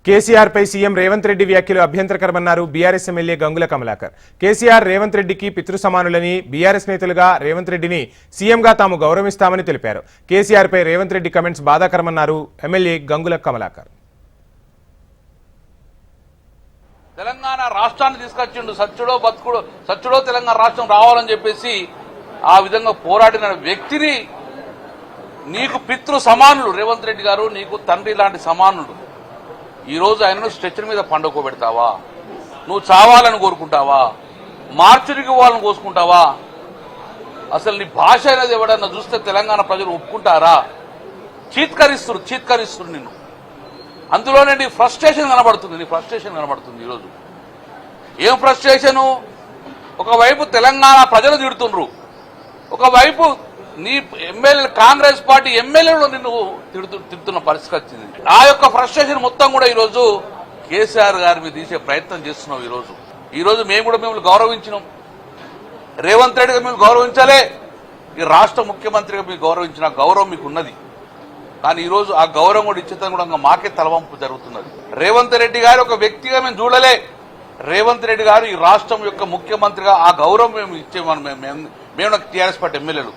కేసీఆర్ పై CM Revanth Reddy వ్యాఖ్యలు అభ్యంతరకరమన్నారు BRS MLA Gangula Kamalakar. KCR Revanth రెడ్డికి పితృ సమానులని, బీఆర్ఎస్ నేతలుగా రేవంత్ రెడ్డిని సీఎంగా తాము గౌరవిస్తామని తెలిపారు. కేసీఆర్ పై రేవంత్ రెడ్డి కమెంట్స్ బాధాకరమన్నారు ఎమ్మెల్యే గంగుల కమలాకర్. తెలంగాణ రాష్ట్రాన్ని తీసుకొచ్చిండు, సచ్చుడో తెలంగాణ రాష్ట్రం రావాలని చెప్పేసి ఆ విధంగా పోరాడిన వ్యక్తిని నీకు పితృ సమానులు రేవంత్ రెడ్డి గారు, నీకు తండ్రి లాంటి సమానులు. ఈ రోజు ఆయనను స్ట్రెచర్ మీద పండుకోబెడతావా? నువ్వు చావాలని కోరుకుంటావా? మార్చురికి వాళ్ళని కోసుకుంటావా? అసలు నీ భాష అనేది ఎవడన్నా చూస్తే తెలంగాణ ప్రజలు ఒప్పుకుంటారా? చీత్కరిస్తున్నారు నిన్ను. అందులోనే నీ ఫ్రస్ట్రేషన్ కనబడుతుంది ఈరోజు. ఏం ఫ్రస్ట్రేషను? ఒకవైపు తెలంగాణ ప్రజలు తిడుతుండ్రు, ఒకవైపు నీ ఎమ్మెల్యే కాంగ్రెస్ పార్టీ ఎమ్మెల్యేలు నిన్ను తిడుతున్న పరిస్థితి వచ్చింది. ఆ యొక్క ఫ్రస్ట్రేషన్ మొత్తం కూడా ఈరోజు కేసీఆర్ గారి మీద తీసే ప్రయత్నం చేస్తున్నాం. ఈరోజు మేము కూడా మిమ్మల్ని గౌరవించినాం, రేవంత్ రెడ్డి గారు మేము గౌరవించాలే, ఈ రాష్ట్ర ముఖ్యమంత్రిగా మీకు గౌరవించిన గౌరవం మీకు ఉన్నది. కానీ ఈరోజు ఆ గౌరవం కూడా ఇచ్చేతం కూడా మాకే తలవంపు జరుగుతున్నది. రేవంత్ రెడ్డి గారు ఒక వ్యక్తిగా మేము చూడలే, రేవంత్ రెడ్డి గారు ఈ రాష్ట్రం యొక్క ముఖ్యమంత్రిగా ఆ గౌరవం మేము ఇచ్చే మేము టీఆర్ఎస్ పార్టీ ఎమ్మెల్యేలు